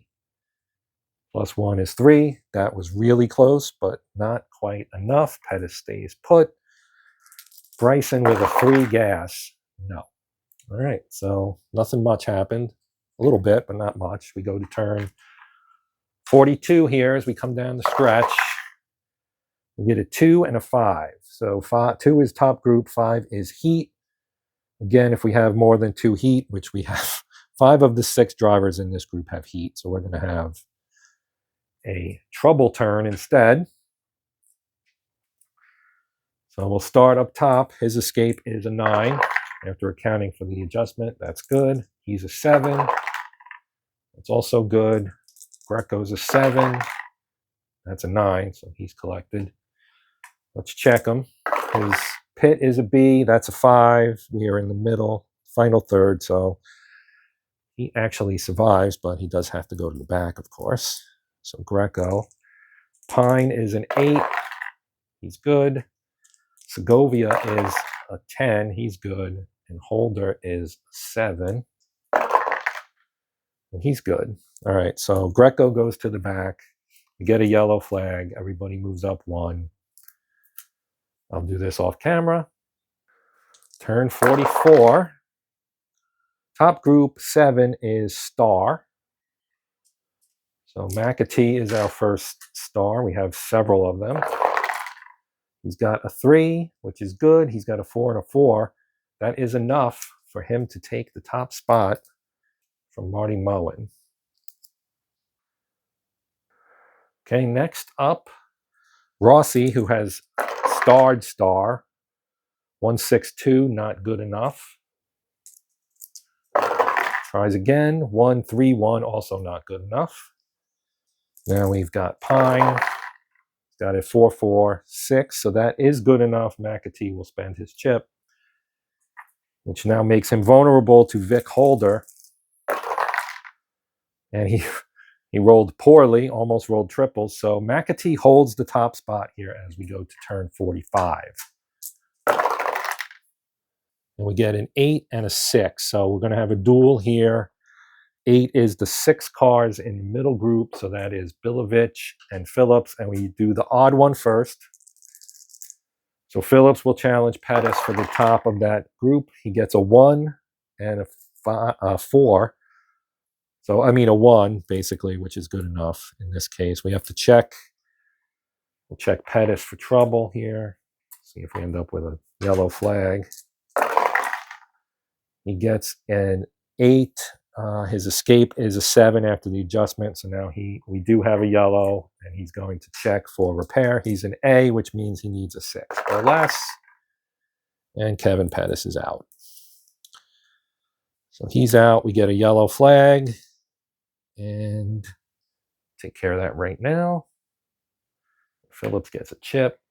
Plus 1 is 3. That was really close, but not quite enough. Pettis stays put. Bryson with a 3 gas. No. All right, so nothing much happened. A little bit, but not much. We go to turn 42 here as we come down the stretch. We get a 2 and a 5. So 2 is top group, 5 is heat. Again, if we have more than 2 heat, which we have, 5 of the 6 drivers in this group have heat. So we're going to have a trouble turn instead. So we'll start up top. His escape is a 9. After accounting for the adjustment, that's good. He's a 7. That's also good. Greco's a 7. That's a 9, so he's collected. Let's check him. His pit is a B. That's a 5. We are in the middle, final third, so he actually survives, but he does have to go to the back, of course. So Greco. Pine is an 8. He's good. Segovia is a 10. He's good. And Holder is 7. And he's good. All right, so Greco goes to the back. We get a yellow flag. Everybody moves up 1. I'll do this off camera. Turn 44. Top group 7 is Star. So McAtee is our first star. We have several of them. He's got a 3, which is good. He's got a 4 and a 4. That is enough for him to take the top spot from Marty Mullen. Okay, next up, Rossi, who has starred star. 162, not good enough. Tries again. 1, 3, 1, also not good enough. Now we've got Pine. He's got a 4, 4, 6, so that is good enough. McAtee will spend his chip. which now makes him vulnerable to Vic Holder. And he rolled poorly, almost rolled triples. So McAtee holds the top spot here as we go to turn 45. And we get an 8 and a 6. So we're going to have a duel here. 8 is the 6 cards in the middle group. So that is Bilovich and Phillips. And we do the odd one first. So Phillips will challenge Pettis for the top of that group. He gets a 1 and a 4. So, I mean, a 1, basically, which is good enough in this case. We have to check. We'll check Pettis for trouble here. See if we end up with a yellow flag. He gets an 8. His escape is a 7 after the adjustment. So now we do have a yellow, and he's going to check for repair. He's an A, which means he needs a 6 or less. And Kevin Pettis is out. So he's out. We get a yellow flag. And take care of that right now. Phillips gets a chip.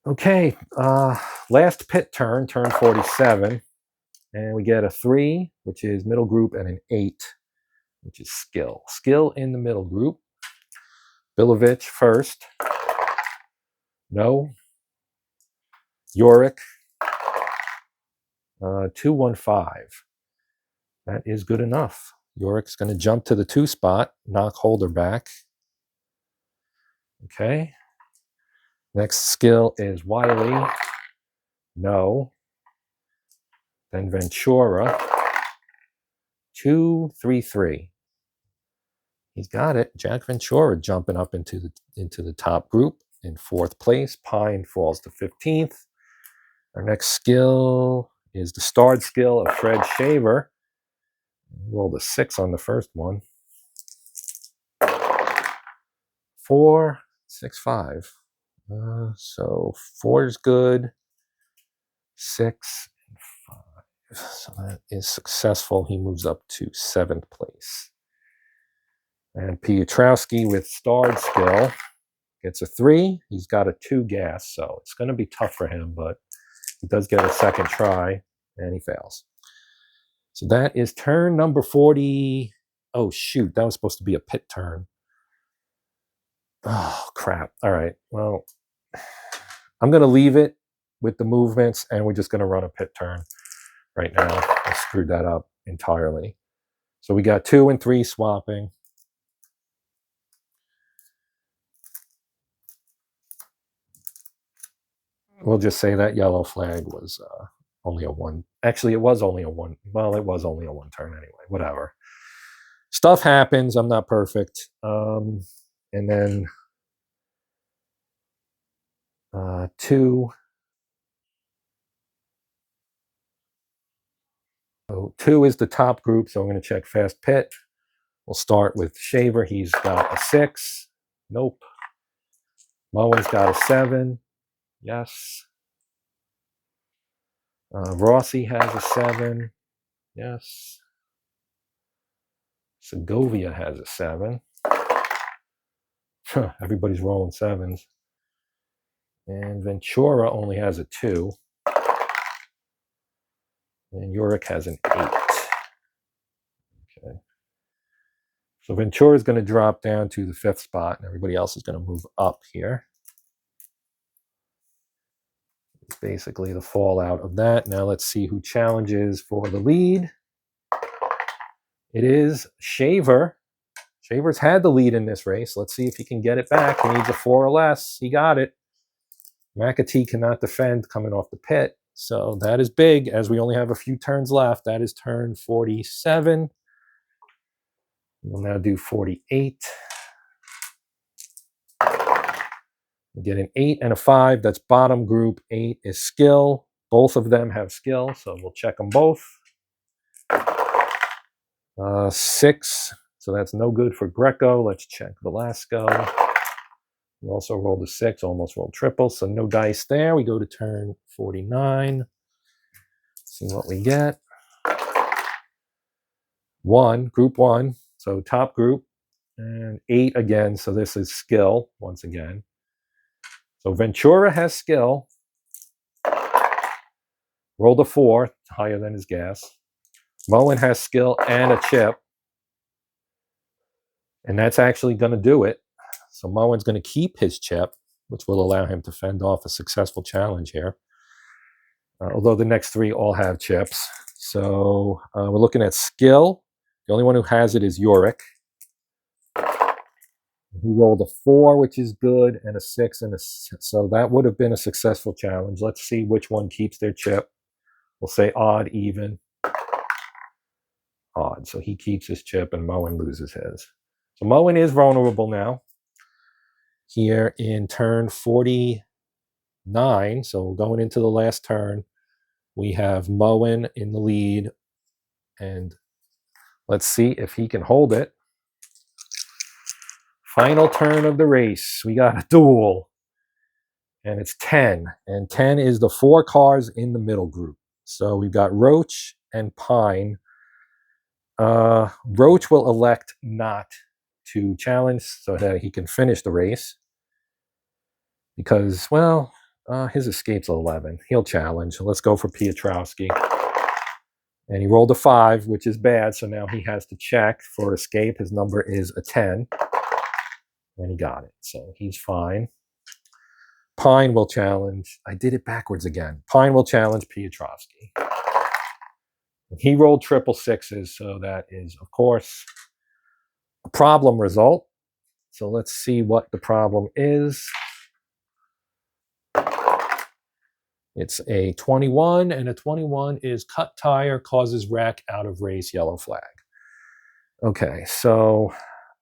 Okay, last pit turn 47. And we get a 3, which is middle group, and an 8, which is skill. Skill in the middle group. Bilovich first. No. Yorick. 2-1-5. That is good enough. Yorick's going to jump to the 2 spot, knock Holder back. Okay. Next skill is Wiley. No. Then Ventura. 2-3-3. He's got it. Jack Ventura jumping up into the top group in 4th place. Pine falls to 15th. Our next skill is the starred skill of Fred Shaver. Rolled a 6 on the first one. 4, 6, 5. So 4 is good. 6 and 5. So that is successful. He moves up to 7th place. And Piotrowski with starred skill gets a 3. He's got a 2 gas, so it's going to be tough for him, but he does get a second try, and he fails. So that is turn number 40. Oh, shoot. That was supposed to be a pit turn. Oh, crap. All right. Well, I'm going to leave it with the movements, and we're just going to run a pit turn right now. I screwed that up entirely. So we got 2 and 3 swapping. We'll just say that yellow flag was only a 1. Actually, it was only a 1. Well, it was only a 1 turn anyway. Whatever. Stuff happens. I'm not perfect. And then 2. So 2 is the top group, so I'm going to check fast pit. We'll start with Shaver. He's got a 6. Nope. Moen's got a 7. Yes. Rossi has a 7. Yes. Segovia has a 7. Everybody's rolling 7s. And Ventura only has a 2. And Yorick has an 8. Okay. So Ventura is going to drop down to the 5th spot, and everybody else is going to move up here. It's basically the fallout of that. Now let's see who challenges for the lead. It is Shaver. Shaver's had the lead in this race. Let's see if he can get it back. He needs a 4 or less. He got it. McAtee cannot defend coming off the pit. So that is big, as we only have a few turns left. That is turn 47. We'll now do 48. We get an 8 and a 5. That's bottom group. 8 is skill. Both of them have skill, so we'll check them both. 6. So that's no good for Greco. Let's check Velasco. We also rolled a 6, almost rolled triple, so no dice there. We go to turn 49. See what we get. 1, group 1, so top group, and 8 again, so this is skill once again. So Ventura has skill. Rolled a 4, higher than his gas. Moen has skill and a chip. And that's actually going to do it. So Moen's going to keep his chip, which will allow him to fend off a successful challenge here. Although the next 3 all have chips. So we're looking at skill. The only one who has it is Yorick. He rolled a 4, which is good, and a 6, and so that would have been a successful challenge. Let's see which one keeps their chip. We'll say odd, even. Odd. So he keeps his chip, and Moen loses his. So Moen is vulnerable now. Here in turn 49, so going into the last turn, we have Moen in the lead, and let's see if he can hold it. Final turn of the race. We got a duel, and it's 10, and 10 is the 4 cars in the middle group. So we've got Roach and Pine. Roach will elect not to challenge so that he can finish the race because, well, his escape's 11. He'll challenge. Let's go for Piotrowski. And he rolled a 5, which is bad, so now he has to check for escape. His number is a 10. And he got it, so he's fine. Pine will challenge. I did it backwards again. Pine will challenge Piotrowski. He rolled 666s, so that is, of course, a problem result. So let's see what the problem is. It's a 21, and a 21 is cut tire, causes wreck, out of race, yellow flag. Okay, so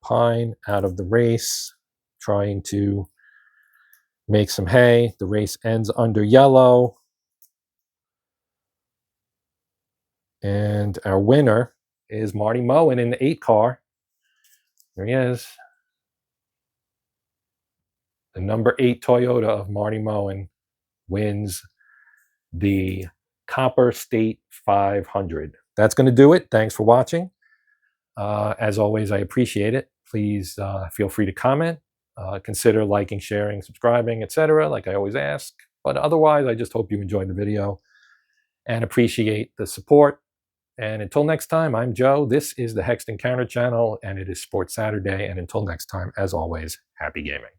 Pine out of the race, trying to make some hay. The race ends under yellow. And our winner is Marty Moen in the 8 car. There he is. The number 8 Toyota of Marty Moen wins the Copper State 500. That's going to do it. Thanks for watching. As always, I appreciate it. Please feel free to comment. Consider liking, sharing, subscribing, etc., like I always ask. But otherwise, I just hope you enjoyed the video and appreciate the support. And until next time, I'm Joe. This is the Hexed Encounter channel, and it is Sports Saturday. And until next time, as always, happy gaming.